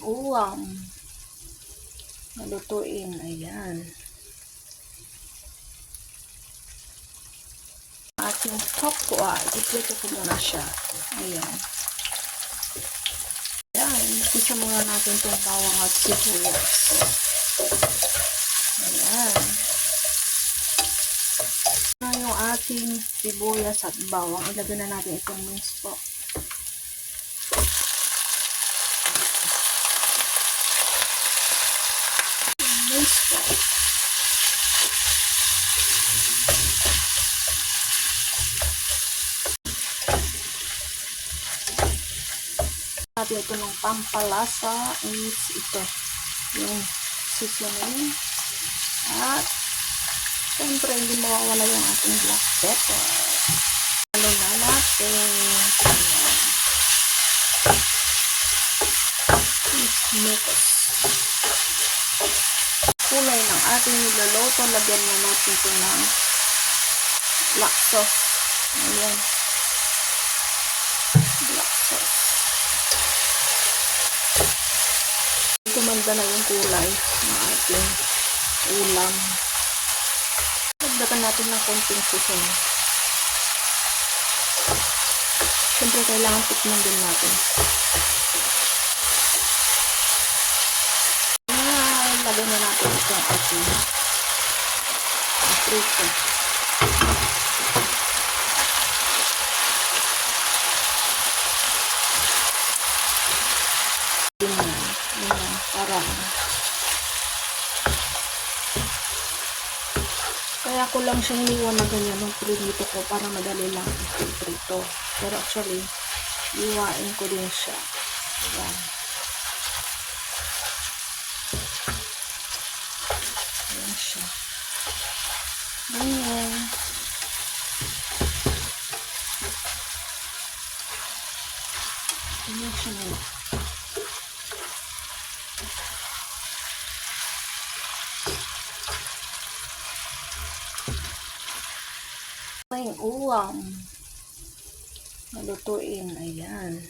uwang na lutuin. Ayan. Ating tokwa. I-prito ko muna siya. Ayan. Ayan. Isa muna natin itong bawang at sibuyas. Ayan. Na yung ating sibuyas at bawang. Ilagay na natin itong mince po. Mince po. Natin ito ng pampalasa is ito yung seasoning at siyempre hindi mawawala yung ating black pepper. Halo na natin. Mukos. Kulay ng ating niloloto, lagyan na natin ito ng black sauce. Ayan. Black sauce. Gumanda na yung kulay ng ating ulam. Dagdagan natin ng konting seasoning. Siyempre kailangan tikman din natin. Lagyan na natin itong ating prito. Para kaya ko lang siyang iniwan na ganyan ng prito ko para madali lang i-prito. Pero actually, iwain ko din siya. Ayan. Ayan siya. Ayan. Ayan siya na. Yung uwang na lutuin. Ayan.